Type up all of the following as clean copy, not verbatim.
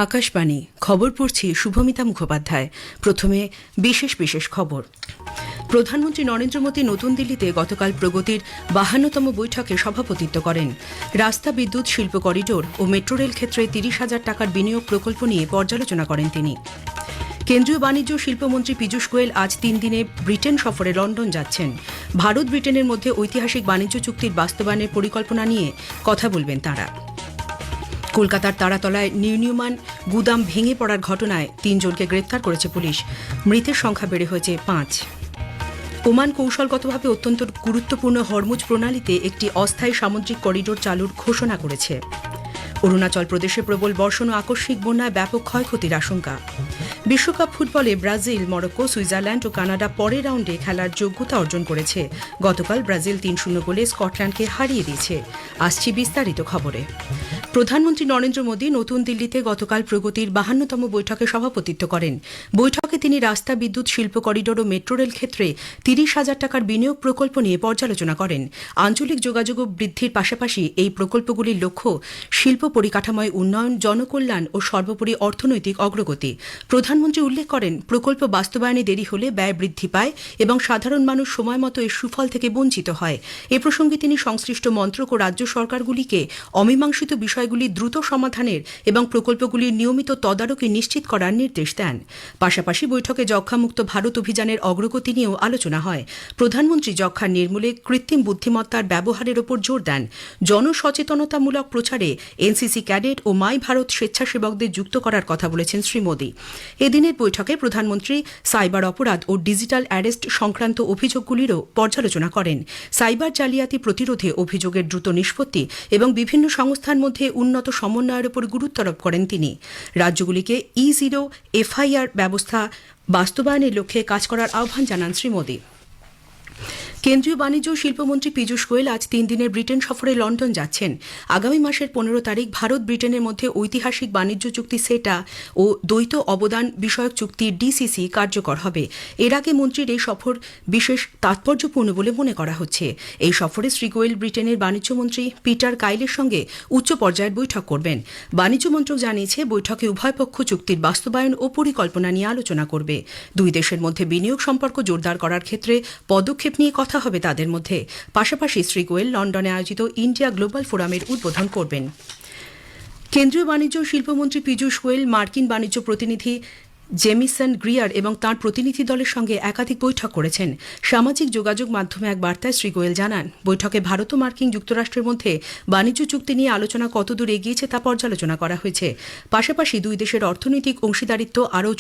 আকাশবাণী খবর পড়ছি শুভমিতা মুখোপাধ্যায়। প্রথমে বিশেষ খবর। প্রধানমন্ত্রী নরেন্দ্র মোদী নতুন দিল্লিতে গতকাল প্রগতির 52তম বৈঠকে সভাপতিত্ব করেন। রাস্তা, বিদ্যুৎ, শিল্প করিডোর ও মেট্রো রেল ক্ষেত্রে 30,000 টাকার বিনিয়োগ প্রকল্প নিয়ে পর্যালোচনা করেন তিনি। কেন্দ্রীয় বাণিজ্য শিল্পমন্ত্রী পীযূষ গোয়েল আজ 3 দিনে ব্রিটেন সফরে লন্ডন যাচ্ছেন। ভারত ব্রিটেনের মধ্যে ঐতিহাসিক বাণিজ্য চুক্তির বাস্তবায়নের পরিকল্পনা নিয়ে কথা বলবেন তাঁরা। কলকাতার তারাতলায় নির্মীয়মাণ গুদাম ভেঙে পড়ার ঘটনায় 3 জনকে গ্রেপ্তার করেছে পুলিশ। মৃতের সংখ্যা বেড়ে হয়েছে 5। ওমান কৌশলগতভাবে অত্যন্ত গুরুত্বপূর্ণ হরমুজ প্রণালীতে একটি অস্থায়ী সামুদ্রিক করিডোর চালুর ঘোষণা করেছে। অরুণাচল প্রদেশে প্রবল বর্ষণ ও আকস্মিক বন্যায় ব্যাপক ক্ষয়ক্ষতির আশঙ্কা। বিশ্বকাপ ফুটবলে ব্রাজিল, মরক্কো, সুইজারল্যান্ড ও কানাডা পরের রাউন্ডে খেলার যোগ্যতা অর্জন করেছে। গতকাল ব্রাজিল 3-0 গোলে স্কটল্যান্ডকে হারিয়ে দিয়েছে। আসছি বিস্তারিত খবরে। প্রধানমন্ত্রী নরেন্দ্র মোদী নতুন দিল্লিতে গতকাল প্রগতির 52তম বৈঠকে সভাপতিত্ব করেন। বৈঠকে তিনি রাস্তা, বিদ্যুৎ, শিল্প করিডোর ও মেট্রো রেল ক্ষেত্রে 30,000 টাকার বিনিয়োগ প্রকল্প নিয়ে পর্যালোচনা করেন। আঞ্চলিক যোগাযোগ বৃদ্ধির পাশাপাশি এই প্রকল্পগুলির লক্ষ্য শিল্প পরিকাঠামোয় উন্নয়ন, জনকল্যাণ ও সর্বোপরি অর্থনৈতিক অগ্রগতি। প্রধানমন্ত্রী উল্লেখ করেন, প্রকল্প বাস্তবায়নে দেরি হলে ব্যয় বৃদ্ধি পায় এবং সাধারণ মানুষ সময়মতো এর সুফল থেকে বঞ্চিত হয়। এ প্রসঙ্গে তিনি সংশ্লিষ্ট মন্ত্রক ও রাজ্য সরকারগুলিকে অমীমাংসিত বিষয়গুলি দ্রুত সমাধানের এবং প্রকল্পগুলির নিয়মিত তদারকি নিশ্চিত করার নির্দেশ দেন। পাশাপাশি বৈঠকে যক্ষ্মামুক্ত ভারত অভিযানের অগ্রগতি নিয়েও আলোচনা হয়। প্রধানমন্ত্রী যক্ষ্মা নির্মূলে কৃত্রিম বুদ্ধিমত্তার ব্যবহারের ওপর জোর দেন। জনসচেতনতামূলক প্রচারে এনসিসি ক্যাডেট ও মাই ভারত স্বেচ্ছাসেবকদের যুক্ত করার কথা বলেছেন শ্রী মোদী। এদিনের বৈঠকে প্রধানমন্ত্রী সাইবার অপরাধ ও ডিজিটাল অ্যারেস্ট সংক্রান্ত অভিযোগগুলিরও পর্যালোচনা করেন। সাইবার জালিয়াতি প্রতিরোধে অভিযোগের দ্রুত নিষ্পত্তি এবং বিভিন্ন সংস্থার মধ্যে উন্নত সমন্বয়ের উপর গুরুত্বারোপ করেন তিনি। রাজ্যগুলিকে E0 FIR ব্যবস্থা বাস্তবায়নের লক্ষ্যে কাজ করার আহ্বান জানান শ্রী মোদী। কেন্দ্রীয় বাণিজ্য ও শিল্পমন্ত্রী পীযূষ গোয়েল আজ 3 দিনের ব্রিটেন সফরে লন্ডন যাচ্ছেন। আগামী মাসের 15 তারিখ ভারত ব্রিটেনের মধ্যে ঐতিহাসিক বাণিজ্য চুক্তি সেটা ও দ্বৈত অবদান বিষয়ক চুক্তি DCC কার্যকর হবে। এর আগে মন্ত্রীর এই সফর বিশেষ তাৎপর্যপূর্ণ বলে মনে করা হচ্ছে। এই সফরে শ্রী গোয়েল ব্রিটেনের বাণিজ্যমন্ত্রী পিটার কাইলের সঙ্গে উচ্চ পর্যায়ের বৈঠক করবেন। বাণিজ্য মন্ত্রক জানিয়েছে, বৈঠকে উভয় পক্ষ চুক্তির বাস্তবায়ন ও পরিকল্পনা নিয়ে আলোচনা করবে। দুই দেশের মধ্যে বিনিয়োগ সম্পর্ক জোরদার করার ক্ষেত্রে পদক্ষেপ নিয়ে কথা হবে তাদের মধ্যে। পাশাপাশি শ্রী গোয়েল লন্ডনে আয়োজিত ইন্ডিয়া গ্লোবাল ফোরামের উদ্বোধন করবেন। কেন্দ্রীয় বাণিজ্য ও শিল্পমন্ত্রী পীযূষ গোয়েল মার্কিন বাণিজ্য প্রতিনিধি জেমিসন গ্রিয়ার এবং তাঁর প্রতিনিধি দলের সঙ্গে একাধিক বৈঠক করেছেন। সামাজিক যোগাযোগ মাধ্যমে এক বার্তায় শ্রী গোয়েল জানান, বৈঠকে ভারত ও মার্কিন যুক্তরাষ্ট্রের মধ্যে বাণিজ্য চুক্তি নিয়ে আলোচনা কতদূর এগিয়েছে তা পর্যালোচনা করা হয়েছে। পাশাপাশি দুই দেশের অর্থনৈতিক অংশীদারিত্ব আরও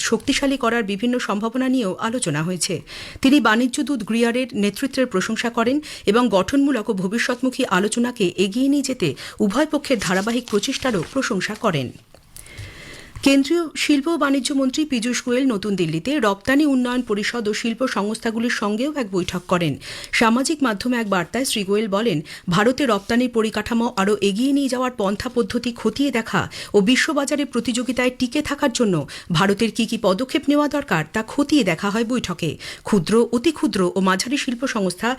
শক্তিশালী করার বিভিন্ন সম্ভাবনা নিয়েও আলোচনা হয়েছে। তিনি বাণিজ্য দূত গ্রিয়ারের নেতৃত্বের প্রশংসা করেন এবং গঠনমূলক ও ভবিষ্যৎমুখী আলোচনাকে এগিয়ে নিয়ে যেতে উভয় পক্ষের ধারাবাহিক প্রচেষ্টারও প্রশংসা করেন। কেন্দ্রীয় শিল্প ও বাণিজ্য মন্ত্রী পীযূষ গোয়েল নতুন দিল্লিতে রপ্তানি উন্নয়ন পরিষদ ও শিল্প সংস্থাগুলির সঙ্গেও এক বৈঠক করেন। সামাজিক মাধ্যমে এক বার্তায় শ্রী গোয়েল বলেন, ভারতে রপ্তানির পরিকাঠামো আরও এগিয়ে নিয়ে যাওয়ার পন্থা পদ্ধতি খতিয়ে দেখা ও বিশ্ববাজারে প্রতিযোগিতায় টিকে থাকার জন্য ভারতের কী কী পদক্ষেপ নেওয়া দরকার তা খতিয়ে দেখা হয় বৈঠকে। ক্ষুদ্র, অতি ক্ষুদ্র ও মাঝারি শিল্প সংস্থা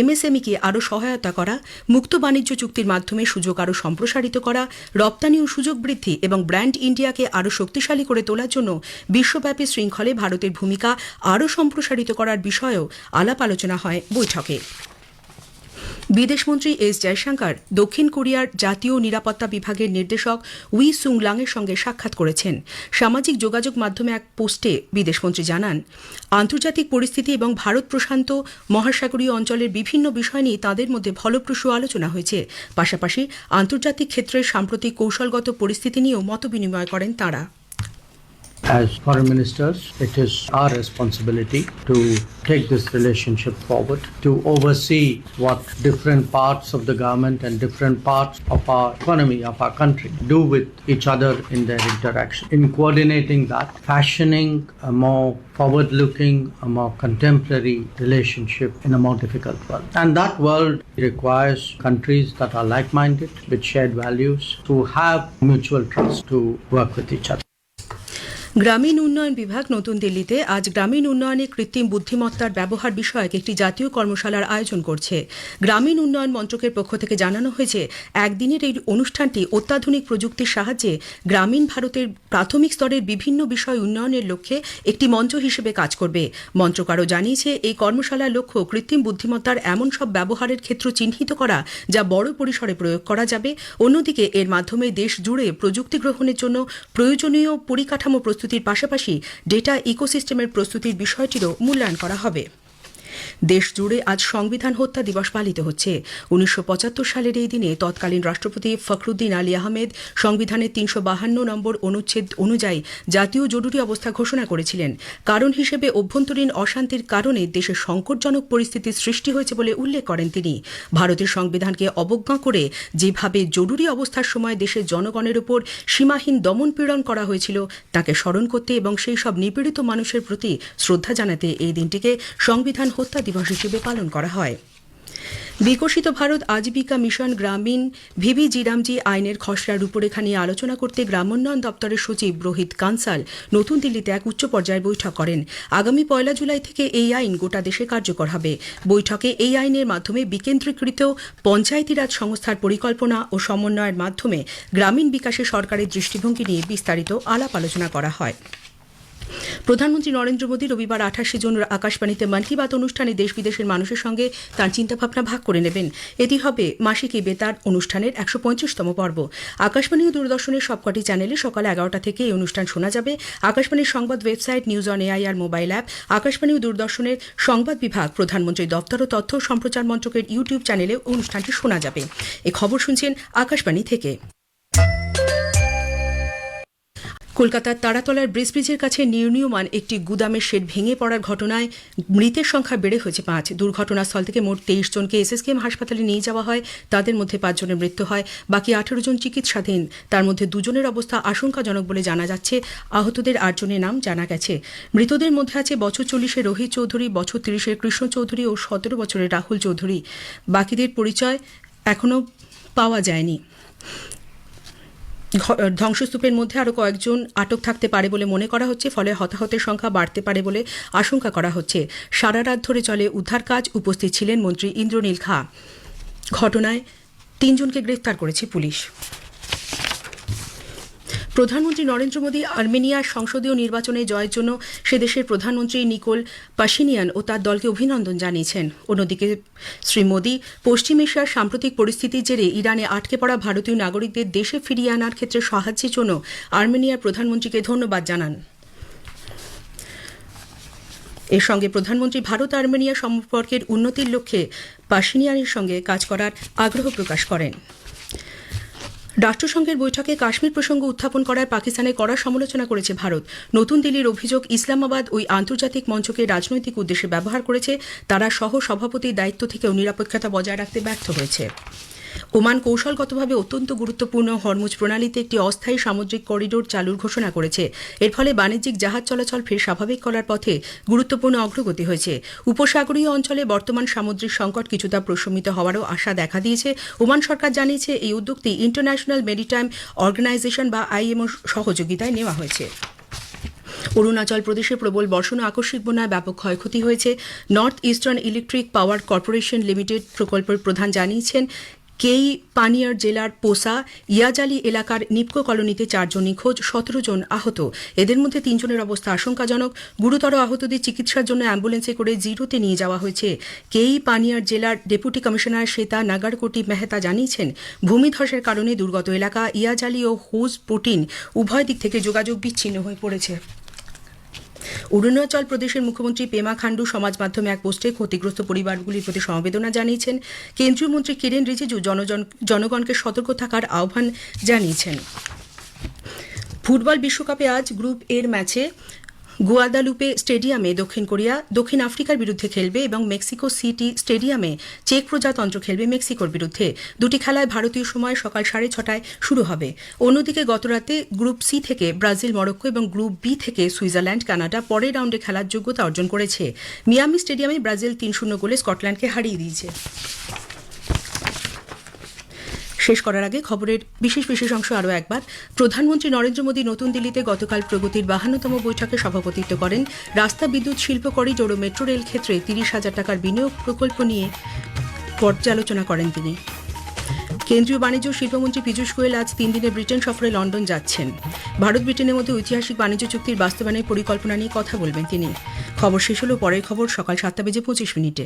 MSME-কে আরও সহায়তা করা, মুক্ত বাণিজ্য চুক্তির মাধ্যমে সুযোগ আরও সম্প্রসারিত করা, রপ্তানি ও সুযোগ বৃদ্ধি এবং ব্র্যান্ড ইন্ডিয়াকে আরও শক্তিশালী করে তোলার জন্য বিশ্বব্যাপী শৃঙ্খলে ভারতের ভূমিকা আরও সম্প্রসারিত করার বিষয়েও আলাপ আলোচনা হয় বৈঠকে। বিদেশমন্ত্রী S জয়শঙ্কর দক্ষিণ কোরিয়ার জাতীয় নিরাপত্তা বিভাগের নির্দেশক উই সুং লাংয়ের সঙ্গে সাক্ষাৎ করেছেন। সামাজিক যোগাযোগ মাধ্যমে এক পোস্টে বিদেশমন্ত্রী জানান, আন্তর্জাতিক পরিস্থিতি এবং ভারত প্রশান্ত মহাসাগরীয় অঞ্চলের বিভিন্ন বিষয় নিয়ে তাঁদের মধ্যে ফলপ্রসূ আলোচনা হয়েছে। পাশাপাশি আন্তর্জাতিক ক্ষেত্রের সাম্প্রতিক কৌশলগত পরিস্থিতি নিয়েও মতবিনিময় করেন তাঁরা। As foreign ministers, it is our responsibility to take this relationship forward, to oversee what different parts of the government and different parts of our economy, of our country, do with each other in their interaction. In coordinating that, fashioning a more forward-looking, a more contemporary relationship in a more difficult world. And that world requires countries that are like-minded, with shared values, to have mutual trust to work with each other. গ্রামীণ উন্নয়ন বিভাগ নতুন দিল্লিতে আজ গ্রামীণ উন্নয়নে কৃত্রিম বুদ্ধিমত্তার ব্যবহার বিষয়ক একটি জাতীয় কর্মশালার আয়োজন করছে। গ্রামীণ উন্নয়ন মন্ত্রকের পক্ষ থেকে জানানো হয়েছে, একদিনের এই অনুষ্ঠানটি অত্যাধুনিক প্রযুক্তির সাহায্যে গ্রামীণ ভারতের প্রাথমিক স্তরের বিভিন্ন বিষয় উন্নয়নের লক্ষ্যে একটি মঞ্চ হিসেবে কাজ করবে। মন্ত্রক আরও জানিয়েছে, এই কর্মশালার লক্ষ্য কৃত্রিম বুদ্ধিমত্তার এমন সব ব্যবহারের ক্ষেত্র চিহ্নিত করা যা বড় পরিসরে প্রয়োগ করা যাবে। অন্যদিকে এর মাধ্যমে দেশ জুড়ে প্রযুক্তি গ্রহণের জন্য প্রয়োজনীয় পরিকাঠামো প্রস্তুতির পাশাপাশি ডেটা ইকোসিস্টেমের প্রস্তুতির বিষয়টিরও মূল্যায়ন করা হবে। দেশ জুড়ে আজ সংবিধান হত্যা দিবস পালিত হচ্ছে। 1975 সালের এই দিনে তৎকালীন রাষ্ট্রপতি ফখরুদ্দিন আলী আহমেদ সংবিধানের 352 নম্বর অনুচ্ছেদ অনুযায়ী জাতীয় জরুরি অবস্থা ঘোষণা করেছিলেন। কারণ হিসেবে অভ্যন্তরীণ অশান্তির কারণে দেশে সংকটজনক পরিস্থিতির সৃষ্টি হয়েছে বলে উল্লেখ করেন তিনি। ভারতের সংবিধানকে অবজ্ঞা করে যেভাবে জরুরি অবস্থার সময় দেশের জনগণের উপর সীমাহীন দমনপীড়ন করা হয়েছিল তাকে স্মরণ করতে এবং সেই সব নিপীড়িত মানুষের প্রতি শ্রদ্ধা জানাতে এই দিনটিকে সংবিধান হত্যা দিবস হিসেবে পালন করা হয়। বিকশিত ভারত আজীবিকা মিশন গ্রামীণ ভিভি জিরামজি আইনের খসড়া রূপরেখা নিয়ে আলোচনা করতে গ্রামোন্নয়ন দপ্তরের সচিব রোহিত কানসাল নতুন দিল্লিতে এক উচ্চ পর্যায়ের বৈঠক করেন। আগামী 1 জুলাই থেকে এই আইন গোটা দেশে কার্যকর হবে। বৈঠকে এই আইনের মাধ্যমে বিকেন্দ্রীকৃত পঞ্চায়েতি রাজ সংস্থার পরিকল্পনা ও সমন্বয়ের মাধ্যমে গ্রামীণ বিকাশে সরকারের দৃষ্টিভঙ্গি নিয়ে বিস্তারিত আলাপ আলোচনা করা হয়। প্রধানমন্ত্রী নরেন্দ্র মোদী রবিবার 28 জুন আকাশবাণীতে মন কি বাত অনুষ্ঠানে দেশ বিদেশের মানুষের সঙ্গে তাঁর চিন্তাভাবনা ভাগ করে নেবেন। এটি হবে মাসিক এই বেতার অনুষ্ঠানের 135তম পর্ব। আকাশবাণী ও দূরদর্শনের সবকটি চ্যানেলে সকাল 11টা থেকে এই অনুষ্ঠান শোনা যাবে। আকাশবাণীর সংবাদ website, news on AIR mobile app, Akashvani ও দূরদর্শনের সংবাদ বিভাগ, প্রধানমন্ত্রীর দপ্তর ও তথ্য সম্প্রচার মন্ত্রকের ইউটিউব চ্যানেলে অনুষ্ঠানটি শোনা যাবে। এই খবর শুনছেন আকাশবাণী থেকে। কলকাতার তারাতলার ব্রিজের কাছে নির্মীয়মান একটি গুদামের শেড ভেঙে পড়ার ঘটনায় মৃতের সংখ্যা বেড়ে হয়েছে 5। দুর্ঘটনাস্থল থেকে মোট 23 জনকে এসএসকেএম হাসপাতালে নিয়ে যাওয়া হয়। তাদের মধ্যে 5 জনের মৃত্যু হয়, বাকি 18 জন চিকিৎসাধীন। তার মধ্যে 2 জনের অবস্থা আশঙ্কাজনক বলে জানা যাচ্ছে। আহতদের 8 জনের নাম জানা গেছে। মৃতদের মধ্যে আছে বছর 40-এর রোহিত চৌধুরী, বছর 30-এর কৃষ্ণ চৌধুরী ও 17 বছরের রাহুল চৌধুরী। বাকিদের পরিচয় এখনও পাওয়া যায়নি। ধ্বংসস্তূপের মধ্যে আরও কয়েকজন আটক থাকতে পারে বলে মনে করা হচ্ছে, ফলে হতাহতের সংখ্যা বাড়তে পারে বলে আশঙ্কা করা হচ্ছে। সারা রাত ধরে চলে উদ্ধার কাজ। উপস্থিত ছিলেন মন্ত্রী ইন্দ্রনীল খা। ঘটনায় 3 জনকে গ্রেফতার করেছে পুলিশ। প্রধানমন্ত্রী নরেন্দ্র মোদী আর্মেনিয়ার সংসদীয় নির্বাচনে জয়ের জন্য সে দেশের প্রধানমন্ত্রী নিকোল পাশিনিয়ান ও তার দলকে অভিনন্দন জানিয়েছেন। অন্যদিকে শ্রী মোদী পশ্চিম এশিয়ার সাম্প্রতিক পরিস্থিতির জেরে ইরানে আটকে পড়া ভারতীয় নাগরিকদের দেশে ফিরিয়ে আনার ক্ষেত্রে সাহায্যের জন্য আর্মেনিয়ার প্রধানমন্ত্রীকে ধন্যবাদ জানান। এর সঙ্গে প্রধানমন্ত্রী ভারত আর্মেনিয়া সম্পর্কের উন্নতির লক্ষ্যে পাশিনিয়ানের সঙ্গে কাজ করার আগ্রহ প্রকাশ করেন। রাষ্ট্রসংঘের বৈঠকে কাশ্মীর প্রসঙ্গ উত্থাপন করায় পাকিস্তানের কড়া সমালোচনা করেছে ভারত। নতুন দিল্লির অভিযোগ, ইসলামাবাদ ওই আন্তর্জাতিক মঞ্চকে রাজনৈতিক উদ্দেশ্যে ব্যবহার করেছে। তারা সহ সভাপতির দায়িত্ব থেকেও নিরপেক্ষতা বজায় রাখতে ব্যর্থ হয়েছে। ওমান কৌশলগতভাবে অত্যন্ত গুরুত্বপূর্ণ হরমুজ প্রণালীতে একটি অস্থায়ী সামুদ্রিক করিডোর চালুর ঘোষণা করেছে। এর ফলে বাণিজ্যিক জাহাজ চলাচল ফের স্বাভাবিক করার পথে গুরুত্বপূর্ণ অগ্রগতি হয়েছে। উপসাগরীয় অঞ্চলে বর্তমান সামুদ্রিক সংকট কিছুটা প্রশমিত হওয়ারও আশা দেখা দিয়েছে। ওমান সরকার জানিয়েছে, এই উদ্যোগটি ইন্টারন্যাশনাল মেরিটাইম অর্গানাইজেশন বা আইএমও সহযোগিতায় নেওয়া হয়েছে। অরুণাচল প্রদেশে প্রবল বর্ষণ ও আকস্মিক বন্যায় ব্যাপক ক্ষয়ক্ষতি হয়েছে। North eastern electric power corporation limited প্রকল্পের প্রধান জানিয়েছেন, কেই পানিয়ার জেলার পোসা ইয়াজালি এলাকার নিপকো কলোনিতে 4 জন নিখোঁজ, 17 জন আহত। এদের মধ্যে 3 জনের অবস্থা আশঙ্কাজনক। গুরুতর আহতদের চিকিৎসার জন্য অ্যাম্বুলেন্সে করে জিরোতে নিয়ে যাওয়া হয়েছে। কেই পানিয়ার জেলার ডেপুটি কমিশনার শ্বেতা নাগারকোটি মেহতা জানিয়েছেন, ভূমিধসের কারণে দুর্গত এলাকা ইয়াজালি ও হোজ পোটিন উভয় দিক থেকে যোগাযোগ বিচ্ছিন্ন হয়ে পড়েছে। অরুণাচল প্রদেশের মুখ্যমন্ত্রী পেমা খান্ডু সমাজ মাধ্যমে এক পোস্টে ক্ষতিগ্রস্ত পরিবারগুলির প্রতি সমবেদনা জানিয়েছেন। কেন্দ্রীয় মন্ত্রী কিরেন রিজিজু জনগণকে সতর্ক থাকার আহ্বান জানিয়েছেন। ফুটবল বিশ্বকাপে আজ গ্রুপ এর ম্যাচে গুয়াদালুপে স্টেডিয়ামে দক্ষিণ কোরিয়া দক্ষিণ আফ্রিকার বিরুদ্ধে খেলবে এবং মেক্সিকো সিটি স্টেডিয়ামে চেক প্রজাতন্ত্র খেলবে মেক্সিকোর বিরুদ্ধে। দুটি খেলায় ভারতীয় সময় সকাল 6:30টায় শুরু হবে। অন্যদিকে গতরাতে গ্রুপ সি থেকে ব্রাজিল, মরক্কো এবং গ্রুপ বি থেকে সুইজারল্যান্ড, কানাডা পরের রাউন্ডে খেলার যোগ্যতা অর্জন করেছে। মিয়ামি স্টেডিয়ামে ব্রাজিল 3-0 গোলে স্কটল্যান্ডকে হারিয়ে দিয়েছে। শেষ করার আগে খবরের বিশেষ অংশ আরও একবার। প্রধানমন্ত্রী নরেন্দ্র মোদী নতুন দিল্লিতে গতকাল প্রগতির 52তম বৈঠকে সভাপতিত্ব করেন। রাস্তা, বিদ্যুৎ, শিল্প করিডোর ও মেট্রো রেল ক্ষেত্রে 30,000 টাকার বিনিয়োগ প্রকল্প নিয়ে পর্যালোচনা করেন তিনি। কেন্দ্রীয় বাণিজ্য ও শিল্পমন্ত্রী পীযূষ গোয়েল আজ 3 দিনের ব্রিটেন সফরে লন্ডন যাচ্ছেন। ভারত ব্রিটেনের মধ্যে ঐতিহাসিক বাণিজ্য চুক্তির বাস্তবায়নের পরিকল্পনা নিয়ে কথা বলবেন তিনি। খবর শেষ হলো, পরের খবর সকাল 7:25 মিনিটে।